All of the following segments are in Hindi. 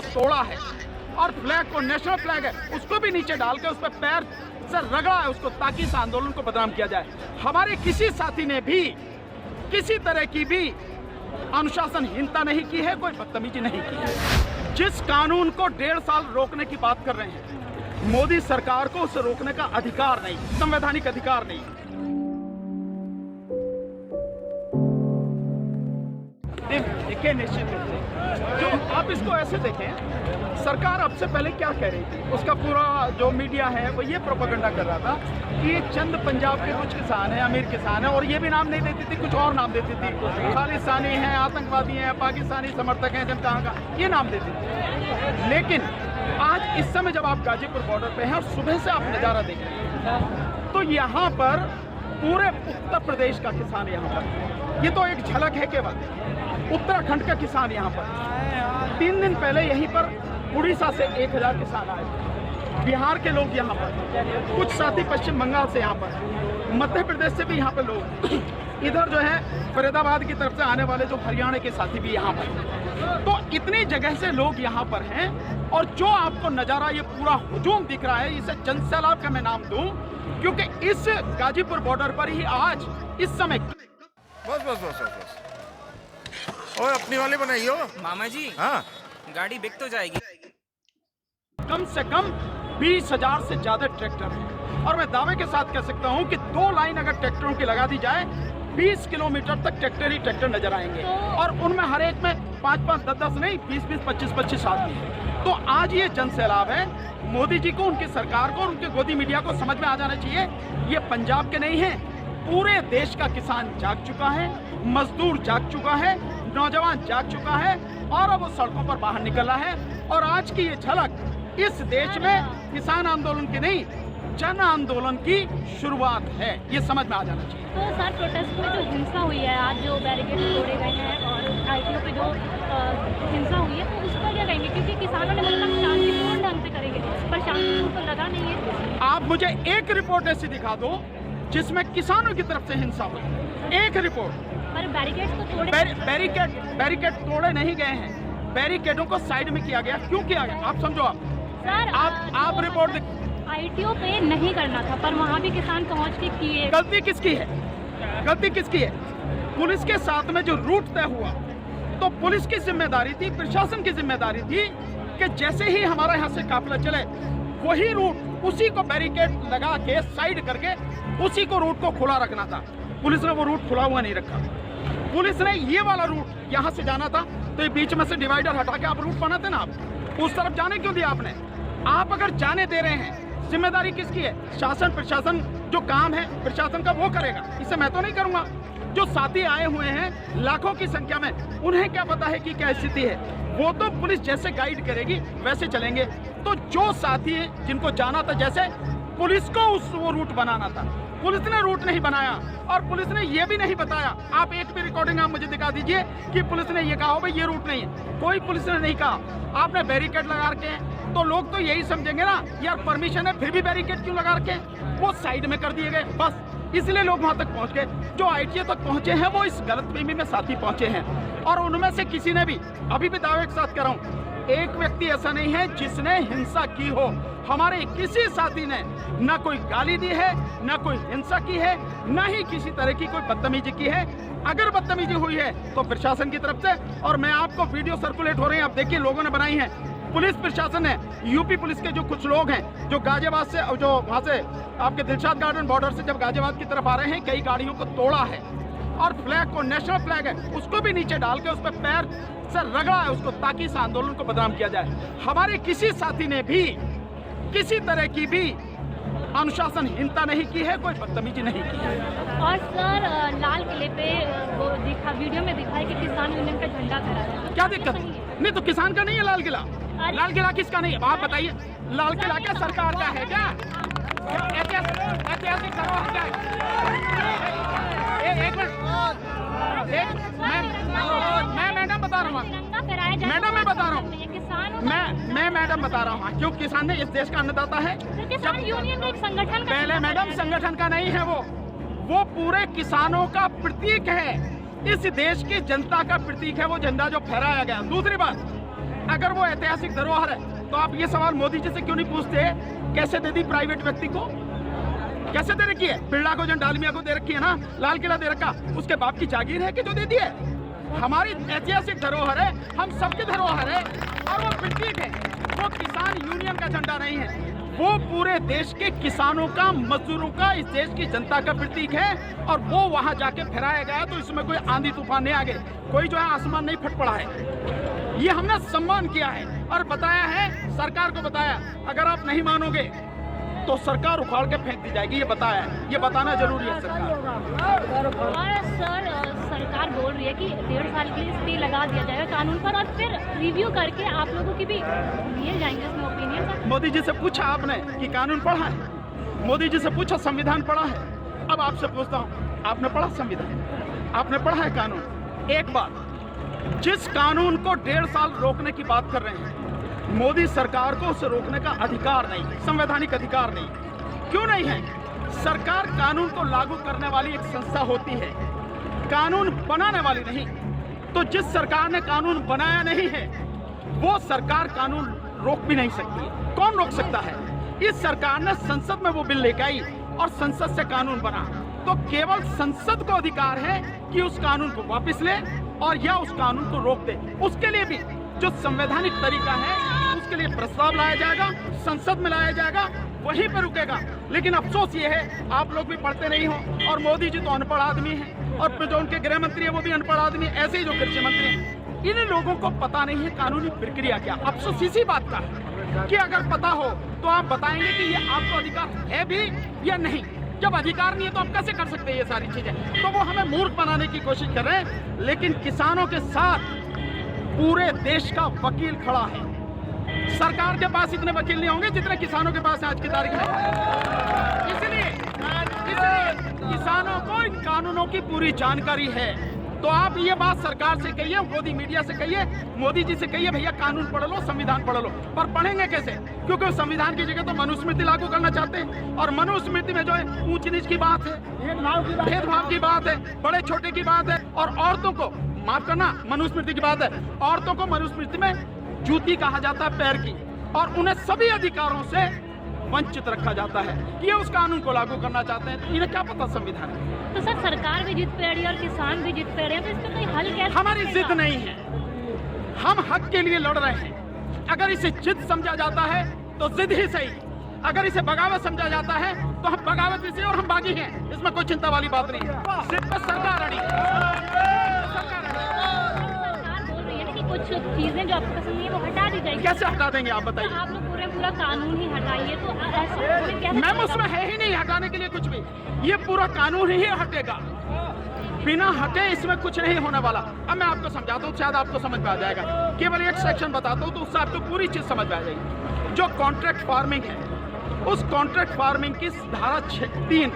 को तोड़ा है और फ्लैग को, नेशनल फ्लैग है, उसको भी नीचे डाल के उस पर पैर से रगड़ा है उसको, ताकि इस आंदोलन को बदनाम किया जाए। हमारे किसी साथी ने भी किसी तरह की भी अनुशासनहीनता नहीं की है, कोई बदतमीजी नहीं की है। जिस कानून को 1.5 साल रोकने की बात कर रहे हैं, मोदी सरकार को उसे रोकने का अधिकार नहीं, संवैधानिक अधिकार नहीं। देखिए, निश्चित रूप से जो आप इसको ऐसे देखें, सरकार अब से पहले क्या कह रही थी, उसका पूरा जो मीडिया है वो ये प्रोपेगेंडा कर रहा था कि ये चंद पंजाब के कुछ किसान हैं, अमीर किसान हैं, और ये भी नाम नहीं देती थी, कुछ और नाम देती थी, खालिस्तानी हैं, आतंकवादी हैं, पाकिस्तानी समर्थक हैं, जन कहाँ का ये नाम देती थी। लेकिन आज इस समय जब आप गाजीपुर बॉर्डर पे हैं और सुबह से आप नज़ारा देख रहे हैं, तो यहाँ पर पूरे उत्तर प्रदेश का किसान यहाँ पर, ये तो एक झलक है केवल, उत्तराखंड का किसान यहाँ पर 3 दिन पहले यहीं पर उड़ीसा से 1000 किसान आए, बिहार के लोग यहाँ पर, कुछ साथी पश्चिम बंगाल से यहाँ पर, मध्य प्रदेश से भी यहाँ पर लोग, इधर जो है फरीदाबाद की तरफ से आने वाले जो हरियाणा के साथी भी यहाँ पर, तो इतनी जगह से लोग यहाँ पर हैं। और जो आपको नज़ारा ये पूरा हुजूम दिख रहा है, इसे जनसैलाब का मैं नाम दूं, क्योंकि इस गाजीपुर बॉर्डर पर ही आज इस समय बस ओए अपनी वाली बनाइयो मामा जी। हाँ, गाड़ी बिक तो जाएगी। कम से कम 20,000 से ज्यादा ट्रैक्टर हैं, और मैं दावे के साथ कह सकता हूं कि 2 लाइन अगर ट्रैक्टरों की लगा दी जाए, 20 किलोमीटर तक ट्रैक्टर ही ट्रैक्टर नजर आएंगे, और उनमें हर एक में 5-5, 10-10 नहीं, 20-20, 25-25 आदमी हैं। तो आज ये जनसैलाब है, मोदी जी को, उनकी सरकार को, उनके गोदी मीडिया को समझ में आ जाना चाहिए, ये पंजाब के नहीं है, पूरे देश का किसान जाग चुका है, मजदूर जाग चुका है, नौजवान जाग चुका है, और अब वो सड़कों पर बाहर निकला है। और आज की ये झलक इस देश में किसान आंदोलन की नहीं, जन आंदोलन की शुरुआत है, ये समझ में आ जाना चाहिए। तो सर, प्रोटेस्ट में जो हिंसा हुई है, आज जो बैरिकेड तोड़े गए हैं और आईटीओ पे जो हिंसा हुई है, तो उस पर क्या कहेंगे? क्योंकि किसानों ने मतलब शांतिपूर्ण ढंग से करेंगे, पर शांतिपूर्ण तो लगा नहीं है। आप मुझे एक रिपोर्ट ऐसी दिखा दो जिसमें किसानों की तरफ से हिंसा हुई, एक रिपोर्ट। पर बैरिकेड तो तोड़े, बैरिकेड तोड़े नहीं गए हैं, बैरिकेडों को साइड में किया गया। क्यों किया गया आप समझो। सर आप रिपोर्ट, आईटीओ पे नहीं करना था, पर वहाँ भी किसान पहुँच के किए। गलती किसकी है? गलती किसकी है? पुलिस के साथ में जो रूट तय हुआ, तो पुलिस की जिम्मेदारी थी, प्रशासन की जिम्मेदारी थी कि जैसे ही हमारा यहाँ से काफिला चले, वही रूट, उसी को बैरिकेड लगा के साइड करके उसी को रूट को खुला रखना था। पुलिस ने वो रूट खुला हुआ नहीं रखा। पुलिस ने ये वाला रूट, यहाँ से जाना था तो ये बीच में से डिवाइडर हटा के आप रूट बनाते ना, आप उस तरफ जाने क्यों दिया आपने? आप अगर जाने दे रहे हैं, जिम्मेदारी किसकी है? शासन प्रशासन जो काम है प्रशासन का वो करेगा, इसे मैं तो नहीं करूँगा। जो साथी आए हुए हैं लाखों की संख्या में, उन्हें क्या पता है कि क्या स्थिति है? वो तो पुलिस जैसे गाइड करेगी वैसे चलेंगे। तो जो साथी जिनको जाना था, जैसे पुलिस को वो रूट बनाना था, पुलिस ने रूट नहीं बनाया, और पुलिस ने ये भी नहीं बताया। आप एक भी रिकॉर्डिंग आप मुझे दिखा दीजिए कि पुलिस ने ये कहा हो भाई ये रूट नहीं है। कोई पुलिस ने नहीं कहा। आपने बैरिकेड लगा रखे, तो लोग तो यही समझेंगे ना, यार परमिशन है फिर भी बैरिकेड क्यों लगा रखे? वो साइड में कर दिए गए, बस इसलिए लोग वहां तक पहुंच गए। जो आईटीओ तक पहुंचे हैं वो इस गलतफहमी में साथी पहुंचे हैं, और उनमें से किसी ने भी, अभी भी दावे के साथ कर रहा हूं, एक व्यक्ति ऐसा नहीं है जिसने हिंसा की हो। हमारे किसी साथी ने ना कोई गाली दी है, ना कोई हिंसा की है, ना ही किसी तरह की कोई बदतमीजी की है। अगर बदतमीजी हुई है तो प्रशासन की तरफ से, और मैं आपको वीडियो सर्कुलेट हो रहे हैं, आप देखिए, लोगों ने बनाई है। पुलिस प्रशासन है, यूपी पुलिस के जो कुछ लोग हैं, जो गाजियाबाद से, जो वहाँ से आपके दिलशाद गार्डन बॉर्डर से जब गाजियाबाद की तरफ आ रहे हैं, कई गाड़ियों को तोड़ा है, और फ्लैग को, नेशनल फ्लैग है, उसको भी नीचे डाल के उस पर पैर से रगड़ा है उसको, ताकि इस आंदोलन को बदनाम किया जाए। हमारे किसी साथी ने भी किसी तरह की भी अनुशासनहीनता नहीं की है, कोई बदतमीजी नहीं की है। और सर, लाल किले पे वो दिखा, वीडियो में दिखा है कि किसान यूनियन का झंडा फहराया है। क्या दिक्कत? नहीं तो किसान का नहीं है लाल किला? लाल किला किसका नहीं है आप बताइए? लाल किला क्या सरकार का है क्या? ऐतिहासिक धरोहर क्या है? एक मिनट, मैं मैडम बता रहा हूँ, मैडम मैं बता रहा हूँ, मैं मैडम बता रहा हूँ, क्यों? किसान ने इस देश का अन्नदाता है। किसान यूनियन एक संगठन, पहले मैडम संगठन का नहीं है, वो पूरे किसानों का प्रतीक है, इस देश की जनता का प्रतीक है वो झंडा जो फहराया गया। दूसरी बात, अगर वो ऐतिहासिक धरोहर है तो आप ये सवाल मोदी जी से क्यों नहीं पूछते कैसे दे दी प्राइवेट व्यक्ति को? कैसे दे रखी है? बिरला को, जो डालमिया को दे रखी है ना, लाल किला दे रखा, उसके बाप की जागीर है कि जो दे दी है? हमारी ऐतिहासिक धरोहर है, हम सबकी धरोहर है, और वो प्रतीक है। वो किसान यूनियन का झंडा नहीं है, वो पूरे देश के किसानों का, मजदूरों का, इस देश की जनता का प्रतीक है। और वो वहां जाके फहराया गया तो इसमें कोई आंधी तूफान नहीं आ गए, कोई जो है आसमान नहीं फट पड़ा है। ये हमने सम्मान किया है और बताया है, सरकार को बताया। अगर आप नहीं मानोगे तो सरकार उखाड़ के फेंक दी जाएगी, ये बताया है, ये बताना जरूरी है सरकार। और सर, सरकार बोल रही है कि 1.5 साल के लिए स्टे लगा दिया जाएगा कानून पर, और फिर रिव्यू करके आप लोगों की भी लिए जाएंगे इसमें ओपिनियन। मोदी जी से पूछा आपने कि कानून पढ़ा है? मोदी जी से पूछा संविधान पढ़ा है? अब आपसे पूछता हूँ, आपने पढ़ा संविधान? आपने पढ़ा है कानून? एक बात, जिस कानून को 1.5 साल रोकने की बात कर रहे हैं, मोदी सरकार को उसे रोकने का अधिकार नहीं, संवैधानिक अधिकार नहीं। क्यों नहीं है? सरकार कानून को लागू करने वाली एक संस्था होती है, कानून बनाने वाली नहीं। तो जिस सरकार ने कानून बनाया नहीं है, वो सरकार कानून रोक भी नहीं सकती है। कौन रोक सकता है? इस सरकार ने संसद में वो बिल लेकर आई और संसद से कानून बना, तो केवल संसद को अधिकार है कि उस कानून को वापस ले और या उस कानून को रोक दे। उसके लिए भी जो संवैधानिक तरीका है, उसके लिए प्रस्ताव लाया जाएगा, संसद में लाया जाएगा, वहीं पर रुकेगा। लेकिन अफसोस ये है, आप लोग भी पढ़ते नहीं हो, और मोदी जी तो अनपढ़ आदमी हैं, और जो उनके गृह मंत्री है वो भी अनपढ़ आदमी है, ऐसे ही जो कृषि मंत्री हैं, इन लोगों को पता नहीं है कानूनी प्रक्रिया क्या। अफसोस इसी बात का है कि अगर पता हो तो आप बताएंगे कि ये आपको अधिकार है भी या नहीं। जब अधिकार नहीं है तो आप कैसे कर सकते हैं ये सारी चीजें? तो वो हमें मूर्ख बनाने की कोशिश कर रहे हैं। लेकिन किसानों के साथ पूरे देश का वकील खड़ा है। सरकार के पास इतने वकील नहीं होंगे जितने किसानों के पास आज की तारीख में। इसलिए किसानों को इन कानूनों की पूरी जानकारी है। तो आप ये बात सरकार से कहिए, मोदी मीडिया से कहिए, मोदी जी से कहिए, भैया कानून पढ़ लो, संविधान पढ़ लो। पर पढ़ेंगे कैसे? क्योंकि संविधान की जगह तो मनुस्मृति लागू करना चाहते हैं, और मनुस्मृति में जो है ऊंच नीच की बात है, भेदभाव की बात है, बड़े छोटे की बात है, और औरतों को, माफ करना, मनुस्मृति की बात है, औरतों को मनुस्मृति में जूती कहा जाता है पैर की, और उन्हें सभी अधिकारों से वंचित रखा जाता है। ये उस कानून को लागू करना चाहते हैं, इन्हें क्या पता संविधान है? तो सर, सरकार भी जिद पे अड़ी और किसान भी जिद पे अड़े हैं, तो इसका कोई हल कैसे? हमारी जिद नहीं है, हम हक के लिए लड़ रहे हैं। अगर इसे जिद समझा जाता है तो जिद ही सही, अगर इसे बगावत समझा जाता है तो हम बगावत भी सही, और हम बागी हैं, इसमें कोई चिंता वाली बात नहीं है। जिद पर सरकार अड़ी। कुछ चीजें जो आपको पसंद नहीं है वो हटा दी जाएगी। कैसे हटा देंगे आप बताइए? तो आप लोग पूरा कानून ही हटाइए, तो ऐसे मैम उसमें है ही नहीं हटाने के लिए कुछ भी, ये पूरा कानून ही हटेगा, बिना हटे इसमें कुछ नहीं होने वाला। अब मैं आपको समझाता हूँ, शायद आपको समझ में आ जाएगा। केवल एक सेक्शन बताता हूँ तो उससे आपको पूरी चीज समझ में आ जाएगी। जो कॉन्ट्रैक्ट फार्मिंग है, उस कॉन्ट्रैक्ट फार्मिंग की धारा 3,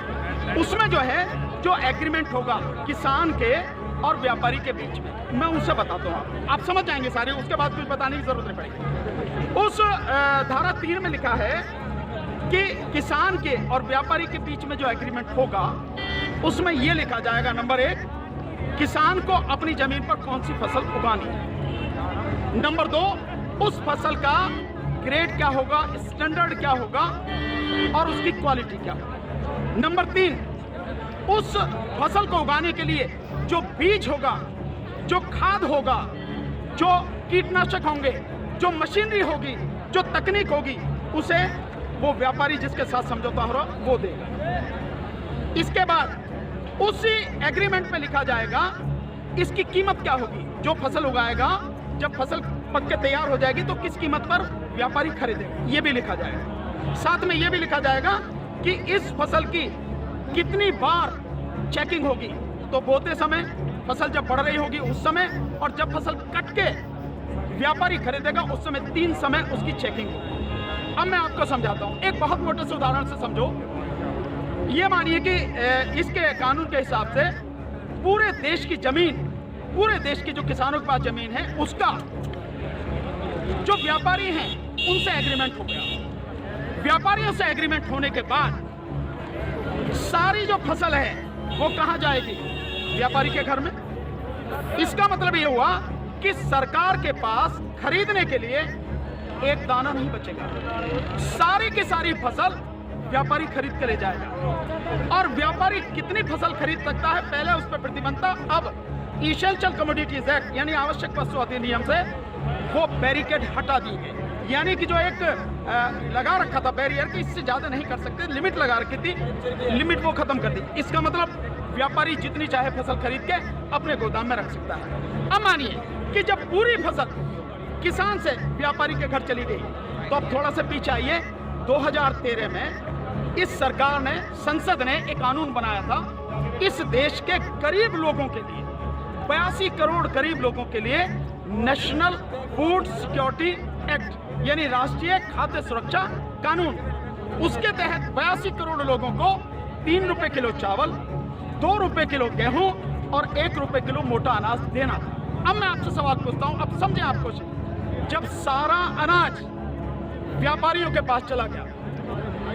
उसमें जो है, जो एग्रीमेंट होगा किसान के और व्यापारी के बीच में, मैं उनसे बताता हूँ, आप समझ जाएंगे सारे, उसके बाद कुछ बताने की जरूरत नहीं पड़ेगी। उस धारा 3 में लिखा है कि किसान के और व्यापारी के बीच में जो एग्रीमेंट होगा, उसमें यह लिखा जाएगा, नंबर 1, किसान को अपनी जमीन पर कौन सी फसल उगानी है। नंबर 2, उस फसल का ग्रेड क्या होगा, स्टैंडर्ड क्या होगा, और उसकी क्वालिटी क्या होगा। नंबर 3, उस फसल को उगाने के लिए जो बीज होगा, जो खाद होगा, जो कीटनाशक होंगे, जो मशीनरी होगी, जो तकनीक होगी, उसे वो व्यापारी जिसके साथ समझौता हो रहा वो देगा। इसके बाद उसी एग्रीमेंट में लिखा जाएगा इसकी कीमत क्या होगी। जो फसल उगाएगा, जब फसल पक के तैयार हो जाएगी तो किस कीमत पर व्यापारी खरीदेगा, ये भी लिखा जाएगा। साथ में ये भी लिखा जाएगा कि इस फसल की कितनी बार चेकिंग होगी, तो बोते समय, फसल जब बढ़ रही होगी उस समय, और जब फसल कट के व्यापारी खरीदेगा उस समय 3 समय उसकी चेकिंग होगी। अब मैं आपको समझाता हूँ, एक बहुत मोटे से उदाहरण से समझो। ये मानिए कि इसके कानून के हिसाब से पूरे देश की जमीन, पूरे देश की जो किसानों के पास जमीन है, उसका जो व्यापारी हैं उनसे एग्रीमेंट हो गया। व्यापारियों से एग्रीमेंट होने के बाद सारी जो फसल है वो कहाँ जाएगी? व्यापारी के घर में। इसका मतलब ये हुआ कि सरकार के पास खरीदने के लिए एक दाना नहीं बचेगा। सारी की सारी फसल व्यापारी खरीद के ले जाएगा। और व्यापारी कितनी फसल खरीद सकता है, पहले उस पर प्रतिबंध था। अब इसेंशियल कमोडिटीज एक्ट यानी आवश्यक वस्तु अधिनियम से वो बैरिकेड हटा दी गई। यानी कि जो एक लगा रखा था बैरियर कि इससे ज्यादा नहीं कर सकते, लिमिट लगा रखी थी, लिमिट वो खत्म कर दी। इसका मतलब व्यापारी जितनी चाहे फसल खरीद के अपने गोदाम में रख सकता है। अब मानिए कि जब पूरी फसल किसान से व्यापारी के घर चली गई, तो अब थोड़ा सा पीछे आइए। 2013 में इस सरकार ने, संसद ने एक कानून बनाया था इस देश के गरीब लोगों के लिए, 82 करोड़ गरीब लोगों के लिए नेशनल फूड सिक्योरिटी एक्ट यानी राष्ट्रीय खाद्य सुरक्षा कानून। उसके तहत 82 करोड़ लोगों को 3 रुपए किलो चावल, 2 रुपए किलो गेहूं और 1 रुपए किलो मोटा अनाज देना था। अब मैं आपसे सवाल पूछता हूं, अब समझे आप कुछ। जब सारा अनाज व्यापारियों के पास चला गया,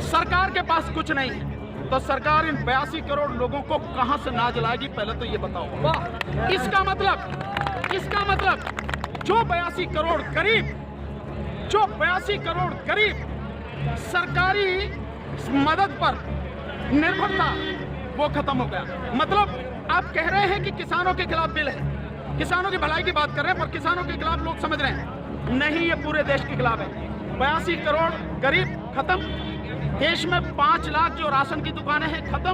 सरकार के पास कुछ नहीं है, तो सरकार इन 82 करोड़ लोगों को कहां से अनाज लाएगी, पहले तो ये बताओ। इसका मतलब जो 82 करोड़ गरीब सरकारी मदद पर निर्भर था, वो खत्म हो गया। मतलब आप कह रहे हैं कि किसानों के खिलाफ बिल है, किसानों की भलाई की बात कर रहे हैं, पर किसानों के खिलाफ लोग समझ रहे हैं नहीं, ये पूरे देश के खिलाफ है। 82 करोड़ गरीब खत्म। देश में 5 लाख जो राशन की दुकानें हैं खत्म।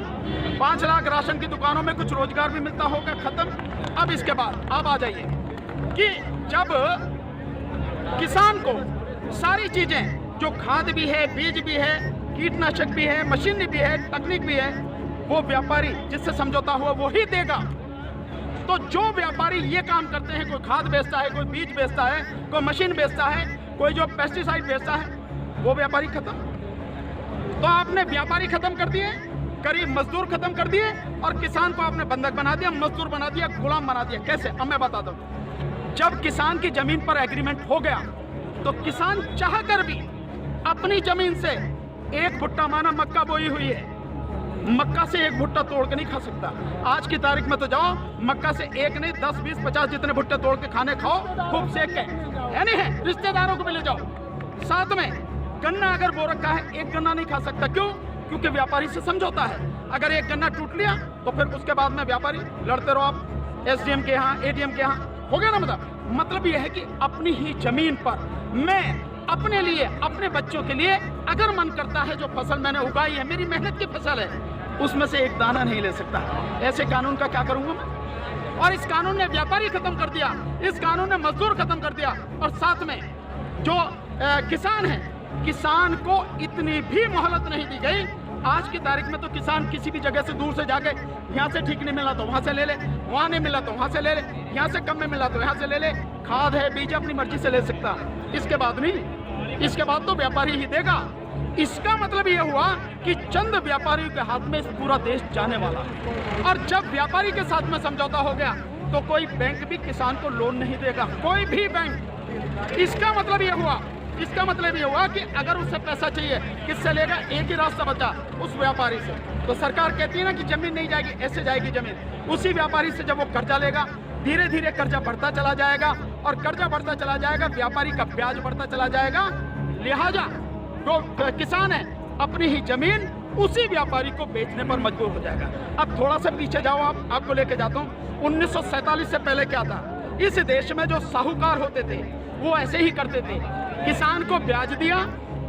5 लाख राशन की दुकानों में कुछ रोजगार भी मिलता होगा, खत्म। अब इसके बाद अब आ जाइए कि जब किसान को सारी चीजें, जो खाद भी है, बीज भी है, कीटनाशक भी है, मशीनरी भी है, तकनीक भी है, वो व्यापारी जिससे समझौता हुआ वो ही देगा। तो जो व्यापारी ये काम करते हैं, कोई खाद बेचता है, कोई बीज बेचता है, कोई मशीन बेचता है, कोई जो पेस्टिसाइड बेचता है, वो व्यापारी खत्म। तो आपने व्यापारी खत्म कर दिए, गरीब मजदूर खत्म कर दिए, और किसान को आपने बंधक बना दिया, मजदूर बना दिया, गुलाम बना दिया। कैसे? अब मैं बता दूं। जब किसान की जमीन पर एग्रीमेंट हो गया, तो किसान चाह कर भी अपनी जमीन से एक भुट्टा, माना मक्का बोई हुई है, मक्का से एक भुट्टा तोड़ के नहीं खा सकता। आज की तारीख में तो जाओ, मक्का से एक नहीं 10, 20, 50 जितने भुट्टे तोड़ के खाने खाओ, खूब सेक के, है नहीं है, रिश्तेदारों को भी ले जाओ। साथ में गन्ना अगर बो रखा है, एक गन्ना नहीं खा सकता। क्यों? क्योंकि व्यापारी से समझौता है। अगर एक गन्ना टूट लिया तो फिर उसके बाद में व्यापारी लड़ते रहो आप, एसडीएम के यहाँ, एडीएम के यहाँ, हो गया ना। मतलब यह है कि अपनी ही जमीन पर मैं अपने लिए, अपने बच्चों के लिए अगर मन करता है, जो फसल मैंने उगाई है, मेरी मेहनत की फसल है, उसमें से एक दाना नहीं ले सकता। ऐसे कानून का क्या करूंगा मैं? और इस कानून ने व्यापारी खत्म कर दिया, इस कानून ने मजदूर खत्म कर दिया, और साथ में जो किसान है, किसान को इतनी भी मोहलत नहीं दी गई। आज की तारीख में तो किसान किसी भी जगह से दूर से जाके, यहाँ से ठीक नहीं मिला तो वहाँ से ले ले, वहाँ नहीं मिला तो वहाँ से ले ले, यहाँ से कम में मिला तो यहाँ से ले ले, खाद है, बीज अपनी मर्जी से ले सकता। इसके बाद नहीं, इसके बाद तो व्यापारी ही देगा। इसका मतलब ये हुआ कि चंद व्यापारियों के हाथ में पूरा देश जाने वाला है। और जब व्यापारी के साथ में समझौता हो गया, तो कोई बैंक भी किसान को लोन नहीं देगा, कोई भी बैंक। इसका मतलब ये हुआ कि अगर उससे पैसा चाहिए, किससे लेगा? एक ही रास्ता बचा, उस व्यापारी से। तो सरकार कहती है ना कि जमीन नहीं जाएगी, ऐसे जाएगी जमीन। उसी व्यापारी से जब वो कर्जा लेगा, धीरे धीरे कर्जा बढ़ता चला जाएगा, और कर्जा बढ़ता चला जाएगा, व्यापारी का ब्याज बढ़ता चला जाएगा। लिहाजा जो किसान है, अपनी ही जमीन उसी व्यापारी को बेचने पर मजबूर हो जाएगा। अब थोड़ा सा पीछे जाओ, आपको लेके जाता हूँ। 1947 से पहले क्या था? इस देश में जो साहूकार होते थे, वो ऐसे ही करते थे, किसान को ब्याज दिया,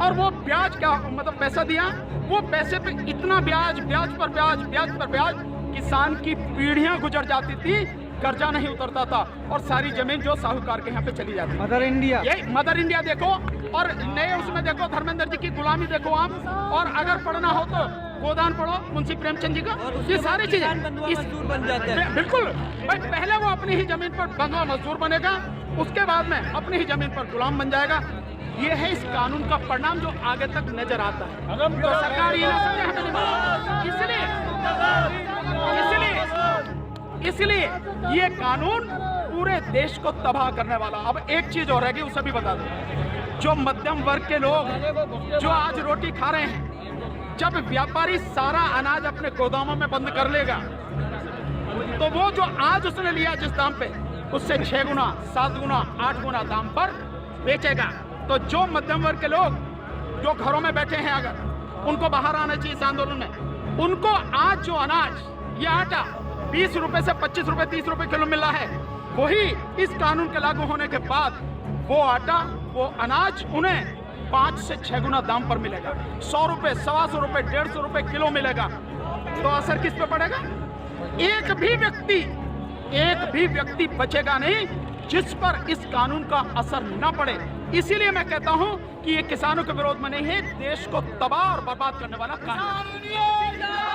और वो ब्याज क्या मतलब पैसा दिया, वो पैसे पे इतना ब्याज, ब्याज पर ब्याज, ब्याज पर ब्याज, किसान की पीढ़ियां गुजर जाती थी, कर्जा नहीं उतरता था, और सारी जमीन जो साहूकार के यहाँ पे चली जाती। मदर इंडिया, यही मदर इंडिया देखो, और नए उसमें देखो धर्मेंद्र जी की गुलामी देखो आप, और अगर पढ़ना हो तो गोदान पढ़ो मुंशी प्रेमचंद जी का। ये सारी चीजें बन जाते हैं। बिल्कुल, बट पहले वो अपनी ही जमीन पर बंधुआ मजदूर बनेगा, उसके बाद में अपनी ही जमीन पर गुलाम बन जाएगा। ये है इस कानून का परिणाम जो आगे तक नजर आता है। तो सरकार ये ना समझे हमें नहीं, इसलिए ये कानून पूरे देश को तबाह करने वाला। अब एक चीज और रहेगी, उसे भी बता दो। जो मध्यम वर्ग के लोग जो आज रोटी खा रहे हैं, जब व्यापारी सारा अनाज अपने गोदामों में बंद कर लेगा, तो वो जो आज उसने लिया जिस दाम पे, उससे 6 गुना, 7 गुना, 8 गुना दाम पर बेचेगा। तो जो मध्यम वर्ग के लोग जो घरों में बैठे हैं, अगर उनको बाहर आना चाहिए इस आंदोलन में। उनको आज जो अनाज, ये आटा 20 रुपए से 25 रुपए, 30 रुपए किलो मिल रहा है, वही इस कानून के लागू होने के बाद वो आटा, वो अनाज उन्हें 5 से 6 गुना दाम पर मिलेगा। 100 रुपए, 125 रुपए, 150 रुपए किलो मिलेगा। तो असर किस पे पड़ेगा? एक भी व्यक्ति बचेगा नहीं जिस पर इस कानून का असर न पड़े। इसीलिए मैं कहता हूं कि ये किसानों के विरोध में नहीं है, देश को तबाह और बर्बाद करने वाला कानून।